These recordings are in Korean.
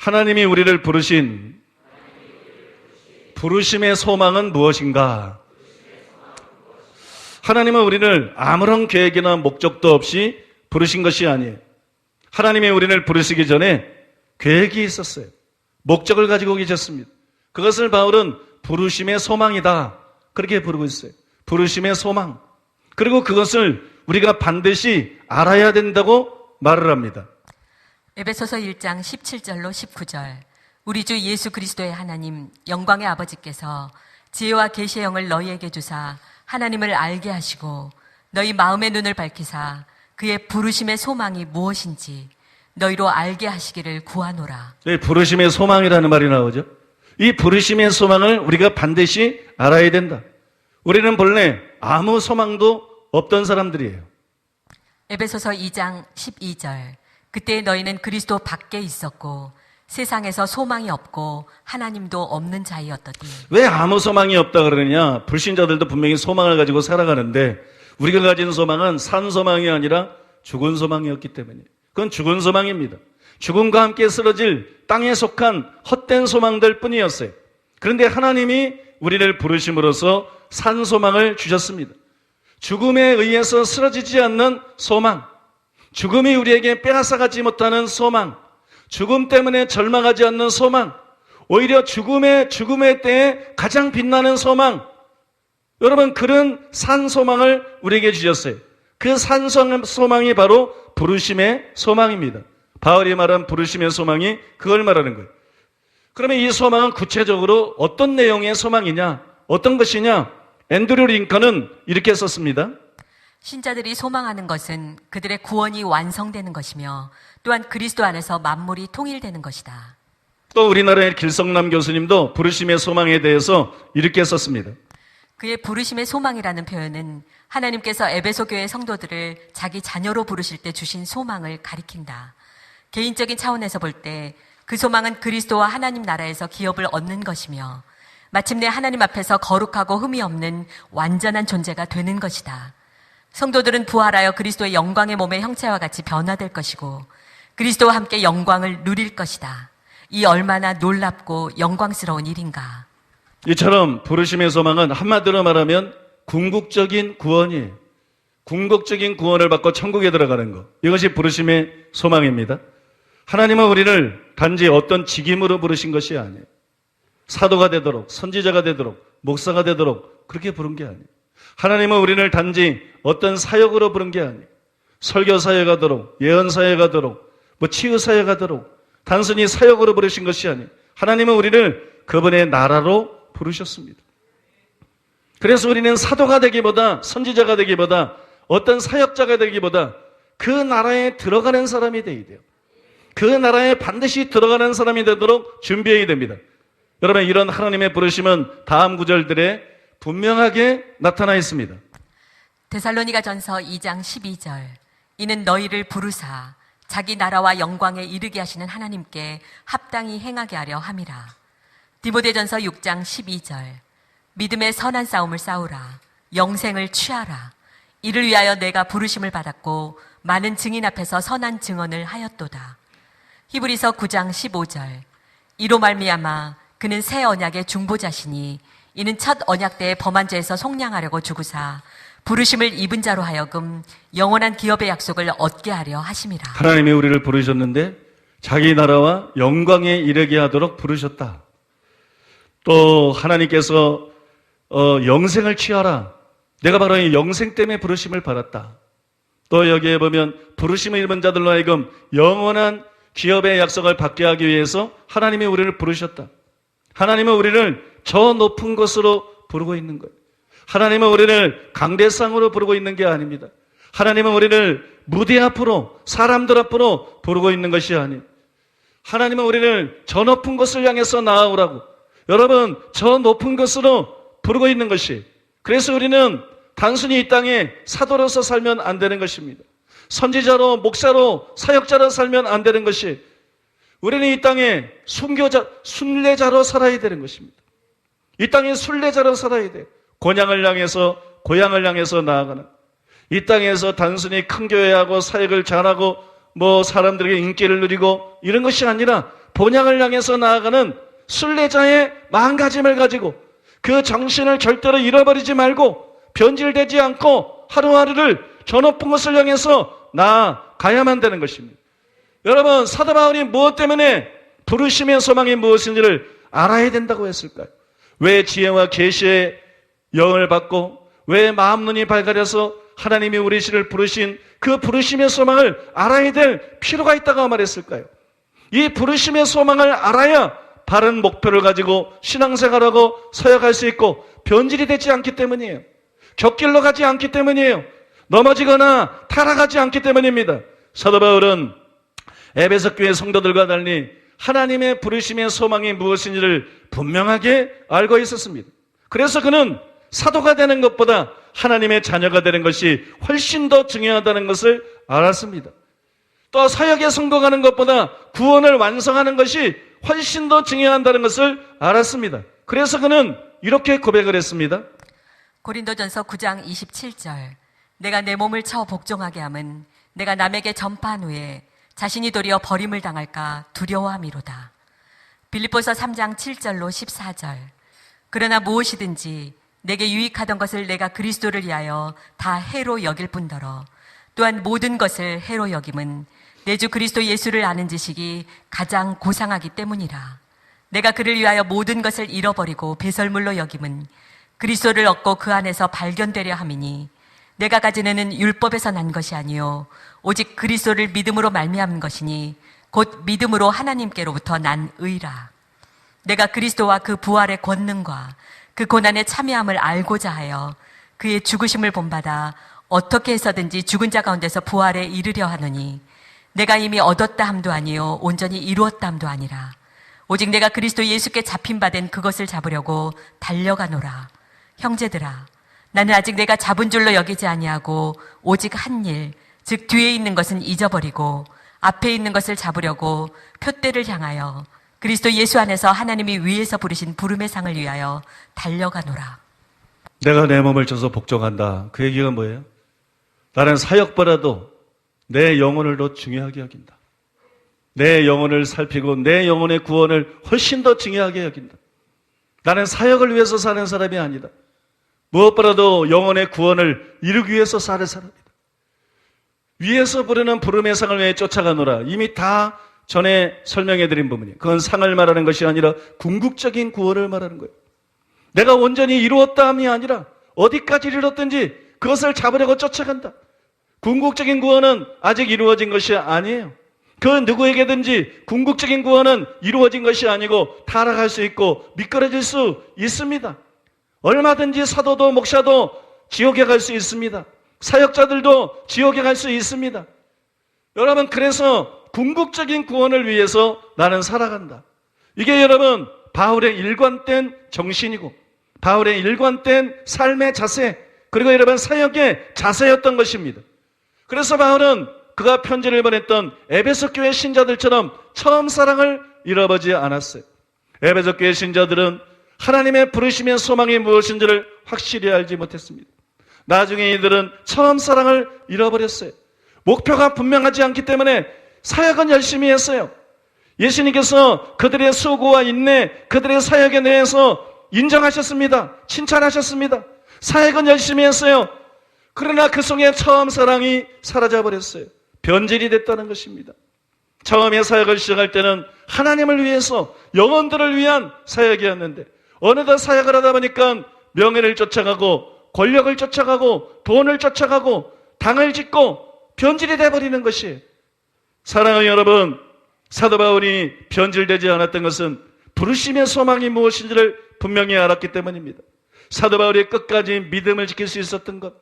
하나님이 우리를 부르신 부르심의 소망은 무엇인가? 하나님은 우리를 아무런 계획이나 목적도 없이 부르신 것이 아니에요. 하나님이 우리를 부르시기 전에 계획이 있었어요. 목적을 가지고 계셨습니다. 그것을 바울은 부르심의 소망이다, 그렇게 부르고 있어요. 부르심의 소망. 그리고 그것을 우리가 반드시 알아야 된다고 말을 합니다. 에베소서 1장 17절로 19절. 우리 주 예수 그리스도의 하나님 영광의 아버지께서 지혜와 계시의 영을 너희에게 주사 하나님을 알게 하시고 너희 마음의 눈을 밝히사 그의 부르심의 소망이 무엇인지 너희로 알게 하시기를 구하노라. 네, 부르심의 소망이라는 말이 나오죠. 이 부르심의 소망을 우리가 반드시 알아야 된다. 우리는 본래 아무 소망도 없던 사람들이에요. 에베소서 2장 12절. 그때 너희는 그리스도 밖에 있었고 세상에서 소망이 없고 하나님도 없는 자이었더니. 왜 아무 소망이 없다 그러느냐? 불신자들도 분명히 소망을 가지고 살아가는데 우리가 가진 소망은 산 소망이 아니라 죽은 소망이었기 때문이에요. 그건 죽은 소망입니다. 죽음과 함께 쓰러질 땅에 속한 헛된 소망들 뿐이었어요. 그런데 하나님이 우리를 부르심으로써 산 소망을 주셨습니다. 죽음에 의해서 쓰러지지 않는 소망, 죽음이 우리에게 빼앗아가지 못하는 소망, 죽음 때문에 절망하지 않는 소망, 오히려 죽음의 때에 가장 빛나는 소망. 여러분, 그런 산 소망을 우리에게 주셨어요. 그 산 소망이 바로 부르심의 소망입니다. 바울이 말한 부르심의 소망이 그걸 말하는 거예요. 그러면 이 소망은 구체적으로 어떤 내용의 소망이냐? 어떤 것이냐? 앤드류 링컨은 이렇게 썼습니다. 신자들이 소망하는 것은 그들의 구원이 완성되는 것이며 또한 그리스도 안에서 만물이 통일되는 것이다. 또 우리나라의 길성남 교수님도 부르심의 소망에 대해서 이렇게 썼습니다. 그의 부르심의 소망이라는 표현은 하나님께서 에베소 교회 성도들을 자기 자녀로 부르실 때 주신 소망을 가리킨다. 개인적인 차원에서 볼 때 그 소망은 그리스도와 하나님 나라에서 기업을 얻는 것이며 마침내 하나님 앞에서 거룩하고 흠이 없는 완전한 존재가 되는 것이다. 성도들은 부활하여 그리스도의 영광의 몸의 형체와 같이 변화될 것이고 그리스도와 함께 영광을 누릴 것이다. 이 얼마나 놀랍고 영광스러운 일인가. 이처럼 부르심의 소망은 한마디로 말하면 궁극적인 구원이에요. 궁극적인 구원을 받고 천국에 들어가는 것. 이것이 부르심의 소망입니다. 하나님은 우리를 단지 어떤 직임으로 부르신 것이 아니에요. 사도가 되도록, 선지자가 되도록, 목사가 되도록 그렇게 부른 게 아니에요. 하나님은 우리를 단지 어떤 사역으로 부른 게 아니에요. 설교 사역하도록, 예언 사역하도록, 치유 사역하도록 단순히 사역으로 부르신 것이 아니에요. 하나님은 우리를 그분의 나라로 부르셨습니다. 그래서 우리는 사도가 되기보다, 선지자가 되기보다, 어떤 사역자가 되기보다 그 나라에 들어가는 사람이 되어야 돼요. 그 나라에 반드시 들어가는 사람이 되도록 준비해야 됩니다. 여러분, 이런 하나님의 부르심은 다음 구절들에 분명하게 나타나 있습니다. 데살로니가전서 2장 12절. 이는 너희를 부르사 자기 나라와 영광에 이르게 하시는 하나님께 합당히 행하게 하려 함이라. 디모데전서 6장 12절. 믿음의 선한 싸움을 싸우라. 영생을 취하라. 이를 위하여 내가 부르심을 받았고 많은 증인 앞에서 선한 증언을 하였도다. 히브리서 9장 15절. 이로 말미암아 그는 새 언약의 중보자시니 이는 첫 언약 때의 범한 죄에서 속량하려고 주구사 부르심을 입은 자로 하여금 영원한 기업의 약속을 얻게 하려 하심이라. 하나님이 우리를 부르셨는데 자기 나라와 영광에 이르게 하도록 부르셨다. 또 하나님께서 영생을 취하라. 내가 바로 이 영생 때문에 부르심을 받았다. 또 여기에 보면 부르심을 입은 자들로 하여금 영원한 기업의 약속을 받게 하기 위해서 하나님이 우리를 부르셨다. 하나님은 우리를 저 높은 곳으로 부르고 있는 거예요. 하나님은 우리를 강대상으로 부르고 있는 게 아닙니다. 하나님은 우리를 무대 앞으로, 사람들 앞으로 부르고 있는 것이 아니에요. 하나님은 우리를 저 높은 곳을 향해서 나아오라고. 여러분, 저 높은 곳으로 부르고 있는 것이. 그래서 우리는 단순히 이 땅에 사도로서 살면 안 되는 것입니다. 선지자로, 목사로, 사역자로 살면 안 되는 것이. 우리는 이 땅에 순례자로 살아야 되는 것입니다. 이 땅에 순례자로 살아야 돼요. 고향을 향해서 나아가는. 이 땅에서 단순히 큰 교회하고 사역을 잘하고 뭐 사람들에게 인기를 누리고 이런 것이 아니라 본향을 향해서 나아가는 순례자의 마음가짐을 가지고 그 정신을 절대로 잃어버리지 말고 변질되지 않고 하루하루를 저 높은 것을 향해서 나아가야만 되는 것입니다. 여러분, 사도 바울이 무엇 때문에 부르심의 소망이 무엇인지를 알아야 된다고 했을까요? 왜 지혜와 계시의 영을 받고 왜 마음 눈이 밝아져서 하나님이 우리 시를 부르신 그 부르심의 소망을 알아야 될 필요가 있다고 말했을까요? 이 부르심의 소망을 알아야 바른 목표를 가지고 신앙생활하고 서약할 수 있고 변질이 되지 않기 때문이에요. 곁길로 가지 않기 때문이에요. 넘어지거나 타락하지 않기 때문입니다. 사도 바울은 에베소 교회 성도들과 달리 하나님의 부르심의 소망이 무엇인지를 분명하게 알고 있었습니다. 그래서 그는 사도가 되는 것보다 하나님의 자녀가 되는 것이 훨씬 더 중요하다는 것을 알았습니다. 또 사역에 성공하는 것보다 구원을 완성하는 것이 훨씬 더 중요하다는 것을 알았습니다. 그래서 그는 이렇게 고백을 했습니다. 고린도전서 9장 27절. 내가 내 몸을 쳐 복종하게 함은 내가 남에게 전파한 후에 자신이 도리어 버림을 당할까 두려워함이로다. 빌립보서 3장 7절로 14절. 그러나 무엇이든지 내게 유익하던 것을 내가 그리스도를 위하여 다 해로 여길 뿐더러 또한 모든 것을 해로 여김은 내 주 그리스도 예수를 아는 지식이 가장 고상하기 때문이라. 내가 그를 위하여 모든 것을 잃어버리고 배설물로 여김은 그리스도를 얻고 그 안에서 발견되려 함이니 내가 가지는 은 율법에서 난 것이 아니요 오직 그리스도를 믿음으로 말미암은 것이니 곧 믿음으로 하나님께로부터 난 의라. 내가 그리스도와 그 부활의 권능과 그 고난에 참여함을 알고자 하여 그의 죽으심을 본받아 어떻게 해서든지 죽은 자 가운데서 부활에 이르려 하노니 내가 이미 얻었다 함도 아니요 온전히 이루었다 함도 아니라 오직 내가 그리스도 예수께 잡힌 바 된 그것을 잡으려고 달려가노라. 형제들아, 나는 아직 내가 잡은 줄로 여기지 아니하고 오직 한 일, 즉 뒤에 있는 것은 잊어버리고 앞에 있는 것을 잡으려고 표대를 향하여 그리스도 예수 안에서 하나님이 위에서 부르신 부름의 상을 위하여 달려가노라. 내가 내 몸을 줘서 복종한다. 그 얘기가 뭐예요? 나는 사역보다도 내 영혼을 더 중요하게 여긴다. 내 영혼을 살피고 내 영혼의 구원을 훨씬 더 중요하게 여긴다. 나는 사역을 위해서 사는 사람이 아니다. 무엇보다도 영혼의 구원을 이루기 위해서 사는 사람이다. 위에서 부르는 부름의 상을 위해 쫓아가노라. 이미 다 전에 설명해드린 부분이에요. 그건 상을 말하는 것이 아니라 궁극적인 구원을 말하는 거예요. 내가 온전히 이루었다 함이 아니라 어디까지 이르렀든지 그것을 잡으려고 쫓아간다. 궁극적인 구원은 아직 이루어진 것이 아니에요. 그 누구에게든지 궁극적인 구원은 이루어진 것이 아니고 타락할 수 있고 미끄러질 수 있습니다. 얼마든지 사도도 목사도 지옥에 갈 수 있습니다. 사역자들도 지옥에 갈 수 있습니다. 여러분, 그래서 궁극적인 구원을 위해서 나는 살아간다. 이게 여러분 바울의 일관된 정신이고 바울의 일관된 삶의 자세, 그리고 여러분 사역의 자세였던 것입니다. 그래서 바울은 그가 편지를 보냈던 에베소 교회 신자들처럼 처음 사랑을 잃어버리지 않았어요. 에베소 교회 신자들은 하나님의 부르심의 소망이 무엇인지를 확실히 알지 못했습니다. 나중에 이들은 처음 사랑을 잃어버렸어요. 목표가 분명하지 않기 때문에 사역은 열심히 했어요. 예수님께서 그들의 수고와 인내, 그들의 사역에 대해서 인정하셨습니다. 칭찬하셨습니다. 사역은 열심히 했어요. 그러나 그 속에 처음 사랑이 사라져버렸어요. 변질이 됐다는 것입니다. 처음에 사역을 시작할 때는 하나님을 위해서 영혼들을 위한 사역이었는데 어느덧 사역을 하다 보니까 명예를 쫓아가고 권력을 쫓아가고 돈을 쫓아가고 당을 짓고 변질이 돼버리는 것이에요. 사랑하는 여러분, 사도 바울이 변질되지 않았던 것은 부르심의 소망이 무엇인지를 분명히 알았기 때문입니다. 사도 바울이 끝까지 믿음을 지킬 수 있었던 것,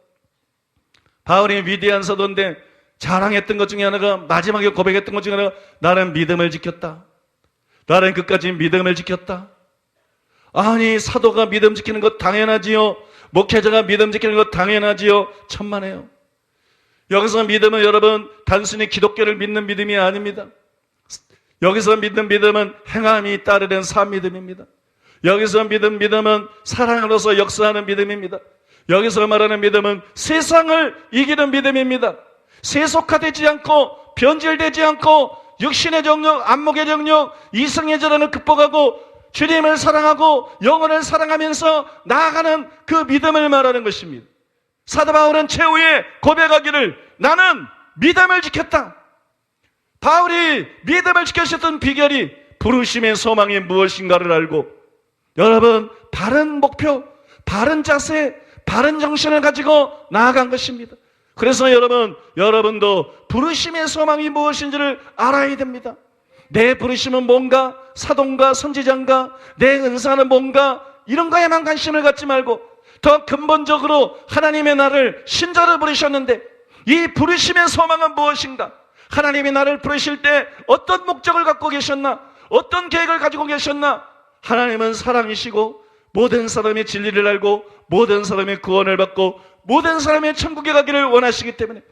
바울이 위대한 사도인데 자랑했던 것 중에 하나가, 마지막에 고백했던 것 중에 하나가 나는 믿음을 지켰다. 나는 끝까지 믿음을 지켰다. 아니, 사도가 믿음 지키는 것 당연하지요. 목회자가 믿음 지키는 것 당연하지요. 천만에요. 여기서 믿음은 여러분 단순히 기독교를 믿는 믿음이 아닙니다. 여기서 믿는 믿음은 행함이 따르는 삶 믿음입니다. 여기서 믿음은 사랑으로서 역사하는 믿음입니다. 여기서 말하는 믿음은 세상을 이기는 믿음입니다. 세속화되지 않고 변질되지 않고 육신의 정욕, 안목의 정욕, 이성의 절하는 극복하고 주님을 사랑하고 영혼을 사랑하면서 나아가는 그 믿음을 말하는 것입니다. 사도 바울은 최후에 고백하기를 나는 믿음을 지켰다. 바울이 믿음을 지켰었던 비결이 부르심의 소망이 무엇인가를 알고 여러분 바른 목표, 바른 자세, 바른 정신을 가지고 나아간 것입니다. 그래서 여러분도 부르심의 소망이 무엇인지를 알아야 됩니다. 내 부르심은 뭔가? 사도인가? 선지자인가? 내 은사는 뭔가? 이런 거에만 관심을 갖지 말고 더 근본적으로 하나님의 나를 신자로 부르셨는데 이 부르심의 소망은 무엇인가? 하나님이 나를 부르실 때 어떤 목적을 갖고 계셨나? 어떤 계획을 가지고 계셨나? 하나님은 사랑이시고 모든 사람의 진리를 알고 모든 사람의 구원을 받고 모든 사람의 천국에 가기를 원하시기 때문에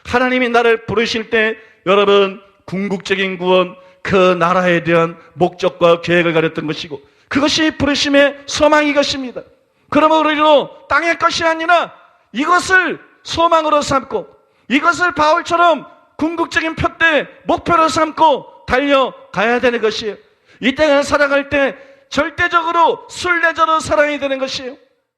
하나님이 나를 부르실 때 여러분 궁극적인 구원, 그 나라에 대한 목적과 계획을 가렸던 것이고 그것이 부르심의 소망이 것입니다. 그러므로 땅의 것이 아니라 이것을 소망으로 삼고 이것을 바울처럼 궁극적인 표대 목표로 삼고 달려가야 되는 것이에요. 이 땅을 살아갈 때 절대적으로 순례자로 살아야 되는 것이에요.